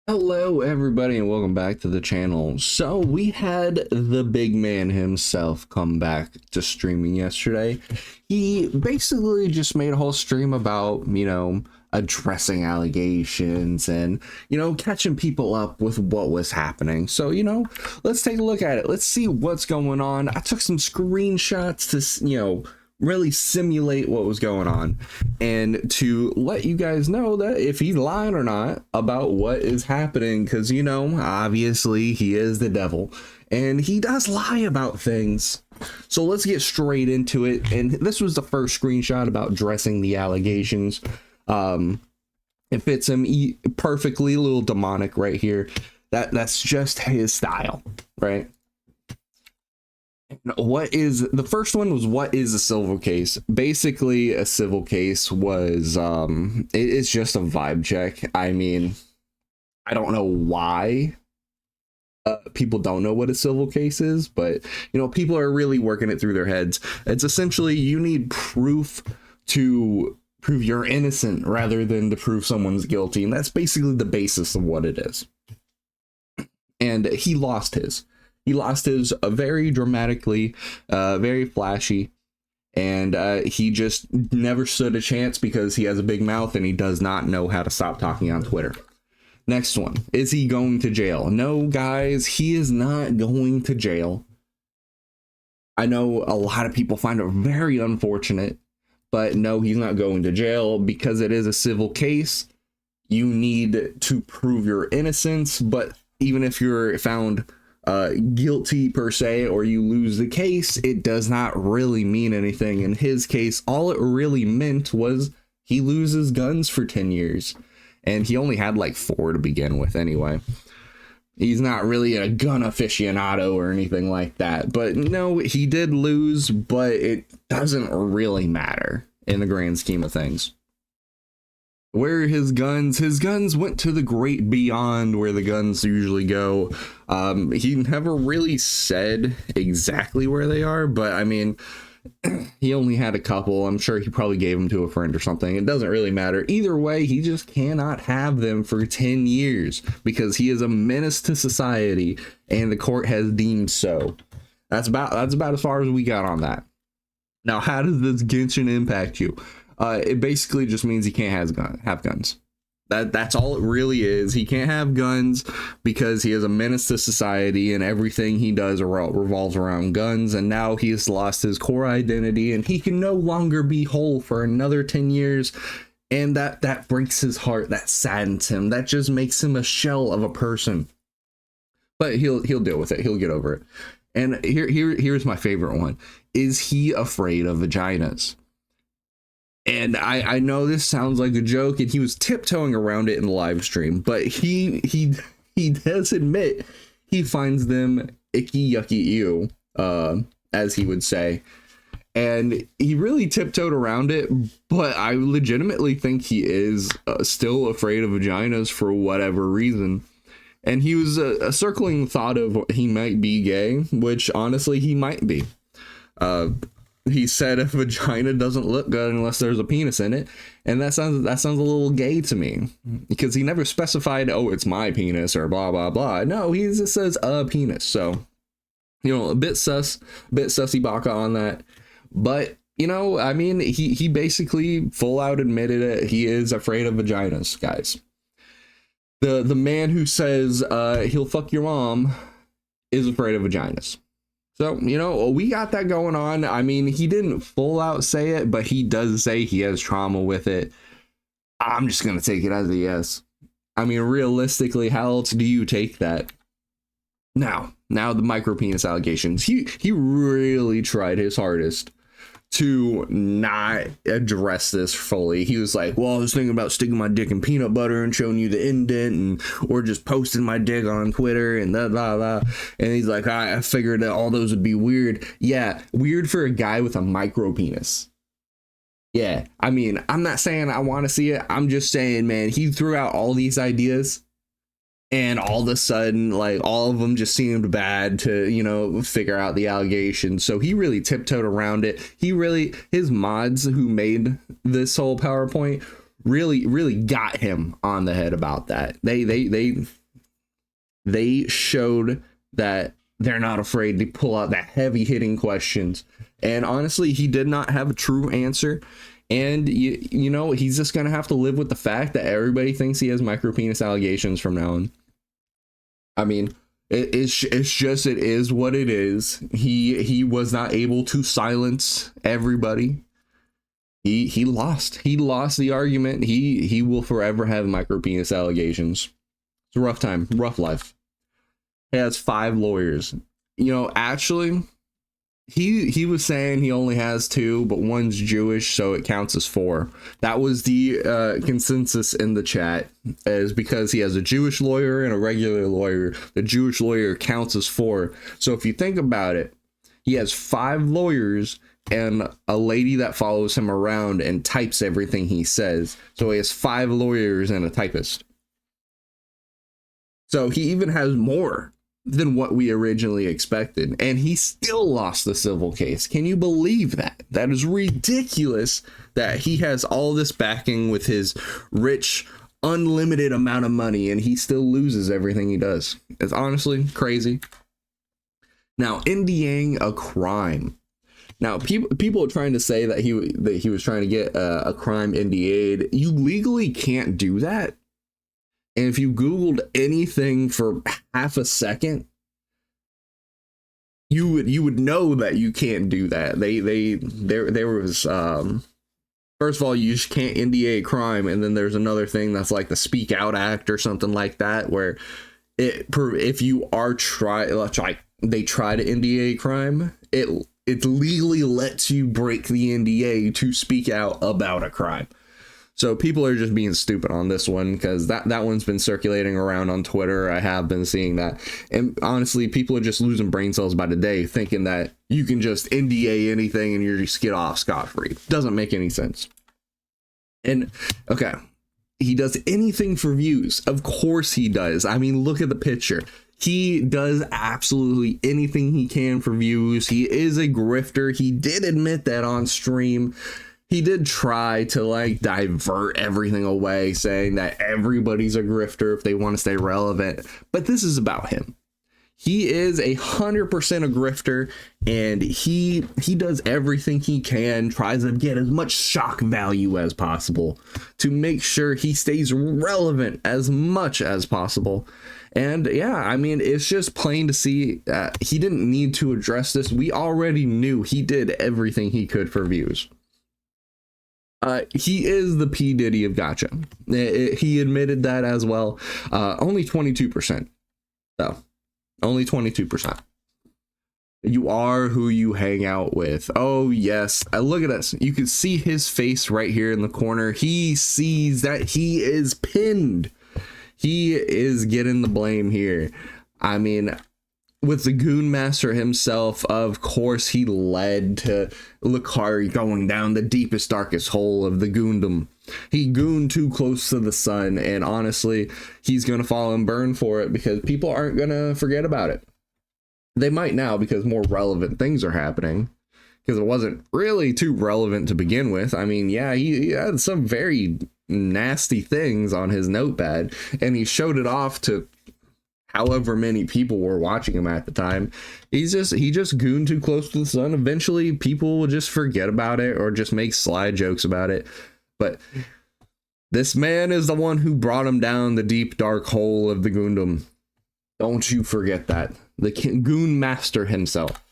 Hello everybody and welcome back to the channel. So we had the big man himself come back to streaming yesterday. He basically just made a whole stream about, addressing allegations and, catching people up with what was happening. So, let's take a look at it. Let's see what's going on. I took some screenshots to, really simulate what was going on and to let you guys know that if he's lying or not about what is happening, because obviously he is the devil and he does lie about things. So let's get straight into it. And this was the first screenshot about addressing the allegations. It fits him perfectly. A little demonic right here. That's just his style, right? The first one was, what is a civil case? Basically, a civil case was it's just a vibe check. I mean, I don't know why people don't know what a civil case is, but people are really working it through their heads. It's essentially you need proof to prove you're innocent rather than to prove someone's guilty, and that's basically the basis of what it is. And he lost his. He lost his very dramatically, very flashy, and he just never stood a chance because he has a big mouth and he does not know how to stop talking on Twitter. Next one, is he going to jail? No, guys, he is not going to jail. I know a lot of people find it very unfortunate, but no, he's not going to jail because it is a civil case. You need to prove your innocence, but even if you're found guilty per se, or you lose the case, it does not really mean anything. In his case, all it really meant was he loses guns for 10 years, and he only had like 4 to begin with anyway. He's not really a gun aficionado or anything like that, but no, he did lose, but it doesn't really matter in the grand scheme of things. Where are his guns? His guns went to the great beyond where the guns usually go. He never really said exactly where they are, but I mean, he only had a couple. I'm sure he probably gave them to a friend or something. It doesn't really matter. Either way, he just cannot have them for 10 years because he is a menace to society and the court has deemed so. That's about as far as we got on that. Now, how does this Genshin impact you? It basically just means he can't have guns. That's all it really is. He can't have guns because he is a menace to society and everything he does revolves around guns. And now he has lost his core identity and he can no longer be whole for another 10 years. And that breaks his heart. That saddens him. That just makes him a shell of a person. But he'll deal with it. He'll get over it. And here's my favorite one. Is he afraid of vaginas? And I know this sounds like a joke, and he was tiptoeing around it in the live stream, but he does admit he finds them icky, yucky, ew, as he would say. And he really tiptoed around it, but I legitimately think he is still afraid of vaginas for whatever reason. And he was circling the thought of he might be gay, which honestly he might be. He said a vagina doesn't look good unless there's a penis in it, and that sounds a little gay to me because he never specified, oh, it's my penis or blah blah blah. No, he just says a penis. So, a bit sussy baka on that. But I mean, he basically full out admitted it. He is afraid of vaginas, guys. The man who says he'll fuck your mom is afraid of vaginas. So, we got that going on. I mean, he didn't full out say it, but he does say he has trauma with it. I'm just going to take it as a yes. I mean, realistically, how else do you take that? Now the micro penis allegations. He really tried his hardest to not address this fully. He was like, well, I was thinking about sticking my dick in peanut butter and showing you the indent, or just posting my dick on Twitter and blah blah blah. And he's like, I figured that all those would be weird. Yeah, weird for a guy with a micro penis. Yeah, I mean, I'm not saying I want to see it. I'm just saying, man, he threw out all these ideas and all of a sudden, like, all of them just seemed bad to, figure out the allegations. So he really tiptoed around it. His mods who made this whole PowerPoint really got him on the head about that. They showed that they're not afraid to pull out the heavy hitting questions. And honestly, he did not have a true answer. And you know, he's just gonna have to live with the fact that everybody thinks he has micropenis allegations from now on. I mean, it's just, it is what it is. He was not able to silence everybody. He lost the argument. He will forever have micropenis allegations. It's a rough time, rough life. He has 5 lawyers. You know, actually, he was saying he only has 2, but one's Jewish, so it counts as 4. That was the consensus in the chat, is because he has a Jewish lawyer and a regular lawyer. The Jewish lawyer counts as 4. So if you think about it, he has 5 lawyers and a lady that follows him around and types everything he says. So he has 5 lawyers and a typist. So he even has more than what we originally expected, and he still lost the civil case. Can you believe that? That is ridiculous that he has all this backing with his rich, unlimited amount of money, and he still loses everything he does. It's honestly crazy. Now, NDAing a crime. Now, people are trying to say that he was trying to get a crime NDA'd. You legally can't do that. And if you Googled anything for half a second, you would know that you can't do that. There was first of all, you just can't NDA a crime, and then there's another thing that's like the Speak Out Act or something like that, where if you are they try to NDA a crime, it legally lets you break the NDA to speak out about a crime. So people are just being stupid on this one, because that one's been circulating around on Twitter. I have been seeing that. And honestly, people are just losing brain cells by the day, thinking that you can just NDA anything and you just get off scot-free. Doesn't make any sense. And okay, he does anything for views. Of course he does. I mean, look at the picture. He does absolutely anything he can for views. He is a grifter. He did admit that on stream. He did try to like divert everything away, saying that everybody's a grifter if they want to stay relevant. But this is about him. He is 100% a grifter, and he does everything he can, tries to get as much shock value as possible to make sure he stays relevant as much as possible. And yeah, I mean, it's just plain to see that he didn't need to address this. We already knew he did everything he could for views. He is the P. Diddy of gotcha. He admitted that as well. Only 22%, though. Only 22%. You are who you hang out with. Oh, yes. Look at this. You can see his face right here in the corner. He sees that he is pinned. He is getting the blame here. I mean, with the Goon Master himself, of course, he led to Lucari going down the deepest, darkest hole of the Goondom. He gooned too close to the sun, and honestly, he's going to fall and burn for it, because people aren't going to forget about it. They might now, because more relevant things are happening, because it wasn't really too relevant to begin with. I mean, yeah, he had some very nasty things on his notepad, and he showed it off to however many people were watching him at the time. He just gooned too close to the sun. Eventually people will just forget about it or just make sly jokes about it. But this man is the one who brought him down the deep dark hole of the Goondom. Don't you forget that. The Goon Master himself.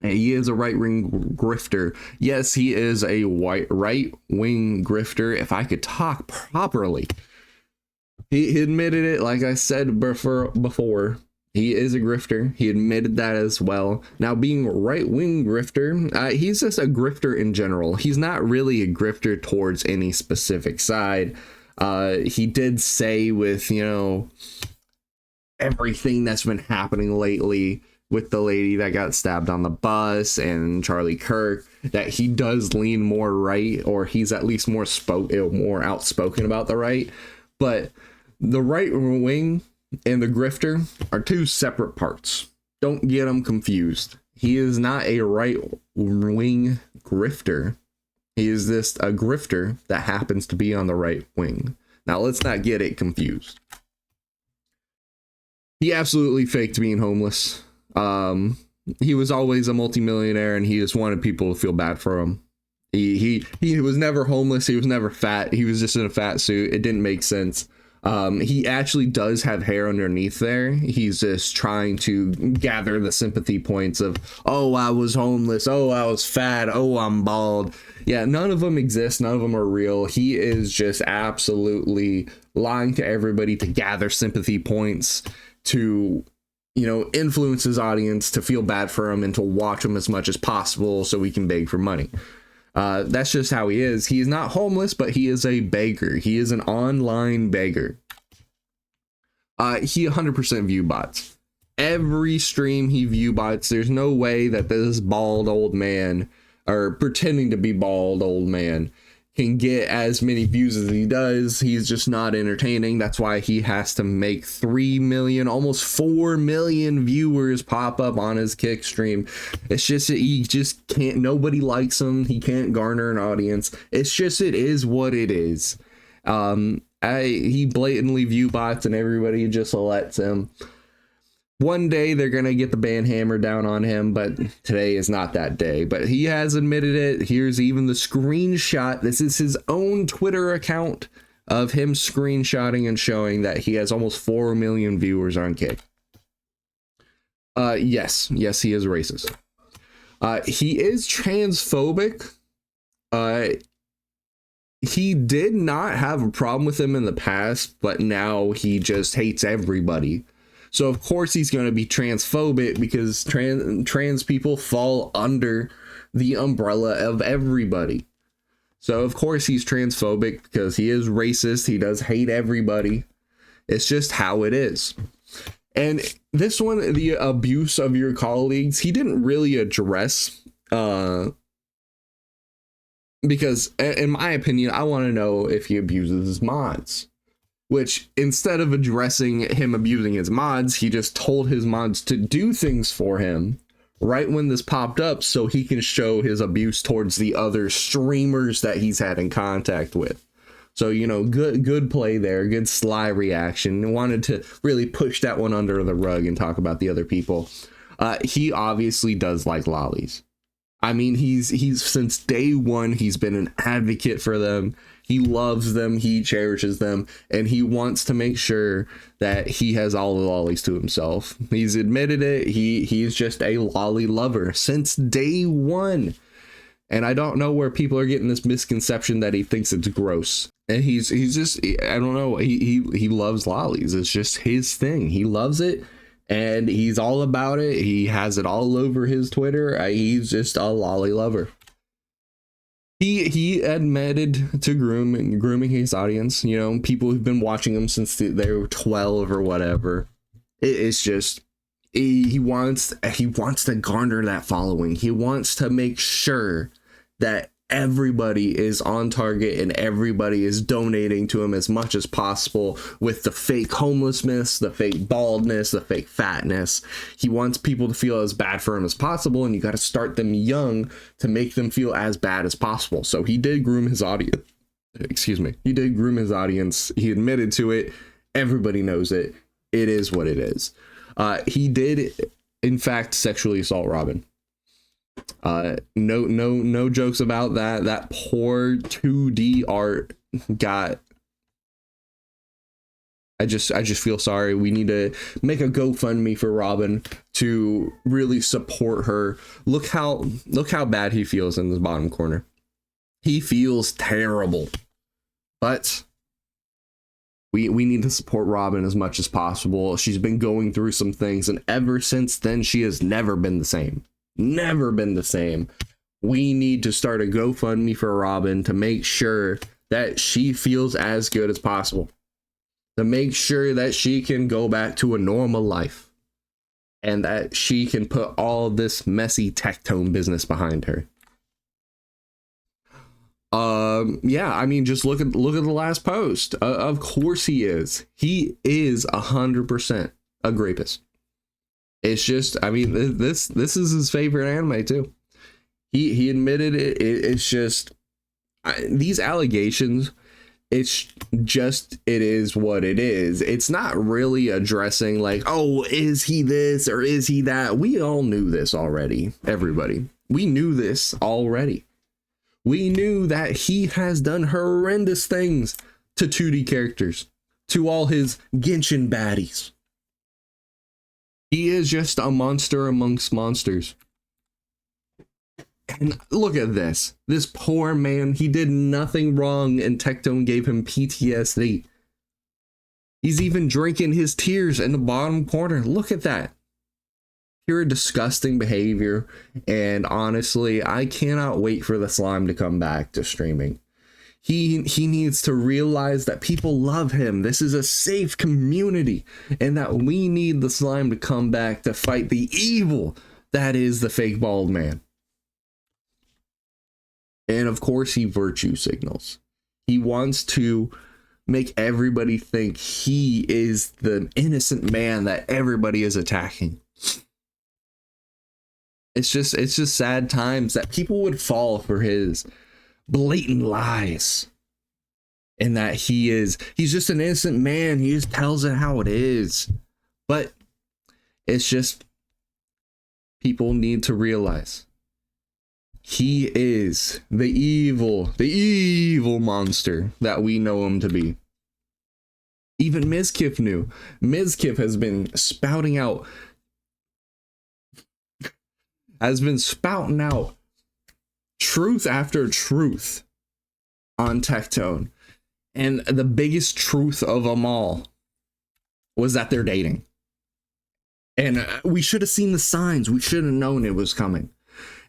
And he is a right-wing grifter. Yes, he is a right-wing grifter. If I could talk properly. He admitted it, like I said before. He is a grifter. He admitted that as well. Now, being a right-wing grifter, he's just a grifter in general. He's not really a grifter towards any specific side. He did say with, you know, everything that's been happening lately with the lady that got stabbed on the bus and Charlie Kirk, that he does lean more right, or he's at least more outspoken about the right. But the right wing and the grifter are two separate parts. Don't get them confused. He is not a right wing grifter. He is just a grifter that happens to be on the right wing. Now, let's not get it confused. He absolutely faked being homeless. He was always a multimillionaire, and he just wanted people to feel bad for him. He was never homeless. He was never fat. He was just in a fat suit. It didn't make sense. He actually does have hair underneath there. He's just trying to gather the sympathy points of, oh, I was homeless. Oh, I was fat. Oh, I'm bald. Yeah, none of them exist. None of them are real. He is just absolutely lying to everybody to gather sympathy points, to, you know, influence his audience to feel bad for him and to watch him as much as possible so we can beg for money. That's just how he is. He's not homeless, but he is a beggar. He is an online beggar. He 100% view bots. Every stream he view bots. There's no way that this bald old man, or pretending to be bald old man, can get as many views as he does. He's just not entertaining. That's why he has to make 3 million, almost 4 million viewers pop up on his kick stream. It's just, he just can't, nobody likes him. He can't garner an audience. It's just, it is what it is. He blatantly view bots and everybody just lets him. One day they're going to get the ban hammer down on him, but today is not that day. But he has admitted it. Here's even the screenshot. This is his own Twitter account of him screenshotting and showing that he has almost 4 million viewers on Kick. Yes, he is racist. He is transphobic. He did not have a problem with him in the past, but now he just hates everybody. So of course he's going to be transphobic, because trans people fall under the umbrella of everybody. So of course he's transphobic, because he is racist. He does hate everybody. It's just how it is. And this one, the abuse of your colleagues, he didn't really address, because in my opinion, I want to know if he abuses his mods. Which, instead of addressing him abusing his mods, he just told his mods to do things for him right when this popped up, so he can show his abuse towards the other streamers that he's had in contact with. So, you know, good play there, good sly reaction. Wanted to really push that one under the rug and talk about the other people. He obviously does like lollies. I mean, he's since day one, he's been an advocate for them. He loves them, he cherishes them, and he wants to make sure that he has all the lollies to himself. He's admitted it. He's just a lolly lover since day one. And I don't know where people are getting this misconception that he thinks it's gross. And he's just, I don't know, he loves lollies. It's just his thing. He loves it. And he's all about it. He has it all over his Twitter. He's just a lolly lover. He admitted to grooming his audience. You know, people who've been watching him since they were 12 or whatever. It's just, he wants to garner that following. He wants to make sure that everybody is on target and everybody is donating to him as much as possible with the fake homelessness, the fake baldness, the fake fatness. He wants people to feel as bad for him as possible, and you got to start them young to make them feel as bad as possible. So he did groom his audience. He did groom his audience. He admitted to it. Everybody knows it. It is what it is. He did, in fact, sexually assault Robin. No jokes about that. That poor 2D art got, I just feel sorry. We need to make a GoFundMe for Robin to really support her. Look how bad he feels in the bottom corner. He feels terrible, but we need to support Robin as much as possible. She's been going through some things, and ever since then, she has never been the same. Never been the same. We need to start a GoFundMe for Robin to make sure that she feels as good as possible, to make sure that she can go back to a normal life and that she can put all this messy tectone business behind her. Yeah, I mean, just look at the last post. Of course he is 100% a rapist. It's just, I mean, this is his favorite anime too. He admitted it. It's just, These allegations, it's just, it is what it is. It's not really addressing like, oh, is he this or is he that? We all knew this already. Everybody, we knew this already. We knew that he has done horrendous things to 2D characters, to all his Genshin baddies. He is just a monster amongst monsters. And look at this. This poor man, he did nothing wrong and Tectone gave him PTSD. He's even drinking his tears in the bottom corner. Look at that. Pure disgusting behavior. And honestly, I cannot wait for the slime to come back to streaming. He needs to realize that people love him. This is a safe community. And that we need the slime to come back to fight the evil that is the fake bald man. And of course, he virtue signals. He wants to make everybody think he is the innocent man that everybody is attacking. It's just sad times that people would fall for his blatant lies. And that he's just an innocent man. He just tells it how it is. But it's just, people need to realize he is the evil monster that we know him to be. Even Mizkif knew. Mizkif has been spouting out truth after truth on Tectone. And the biggest truth of them all was that they're dating. And we should have seen the signs. We should have known it was coming.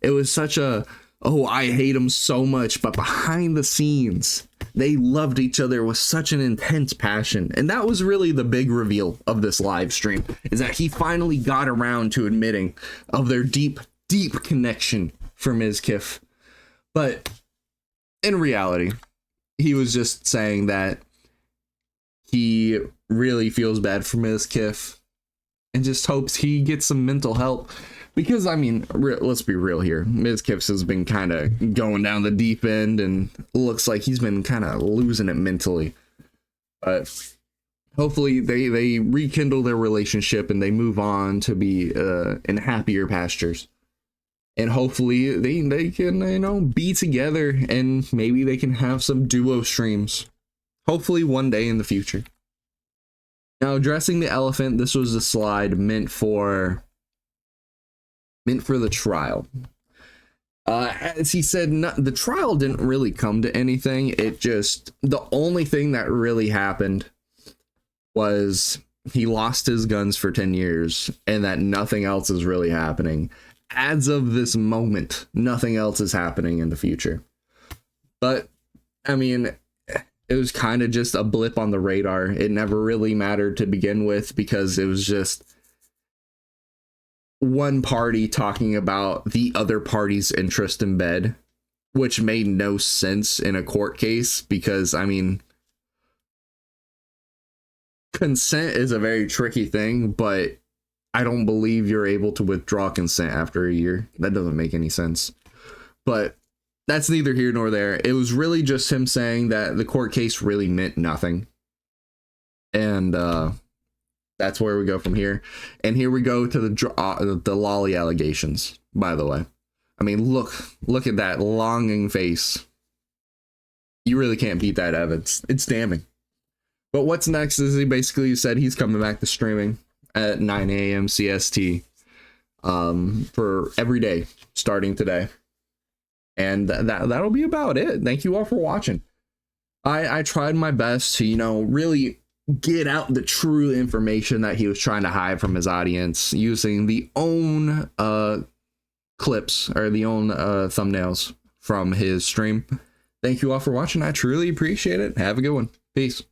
It was such a, oh, I hate him so much. But behind the scenes, they loved each other with such an intense passion. And that was really the big reveal of this live stream, is that he finally got around to admitting of their deep, deep connection for Mizkif. But in reality, he was just saying that he really feels bad for Mizkif and just hopes he gets some mental help. Because, I mean, let's be real here. Mizkif has been kind of going down the deep end and looks like he's been kind of losing it mentally. But hopefully they rekindle their relationship and they move on to be in happier pastures. And hopefully they can, you know, be together and maybe they can have some duo streams. Hopefully one day in the future. Now, addressing the elephant, this was a slide meant for the trial. As he said, the trial didn't really come to anything. It just, the only thing that really happened was he lost his guns for 10 years and that nothing else is really happening. As of this moment, nothing else is happening in the future. But, I mean, it was kind of just a blip on the radar. It never really mattered to begin with because it was just one party talking about the other party's interest in bed, which made no sense in a court case because, I mean, consent is a very tricky thing, but I don't believe you're able to withdraw consent after a year. That doesn't make any sense. But that's neither here nor there. It was really just him saying that the court case really meant nothing. And that's where we go from here. And here we go to the lolly allegations, by the way. I mean, look at that longing face. You really can't beat that, Evans. It's damning. But what's next is he basically said he's coming back to streaming at 9 a.m. CST for every day starting today. And that'll be about it. Thank you all for watching. I tried my best to, you know, really get out the true information that he was trying to hide from his audience using the own clips or the own thumbnails from his stream. Thank you all for watching. I truly appreciate it. Have a good one. Peace.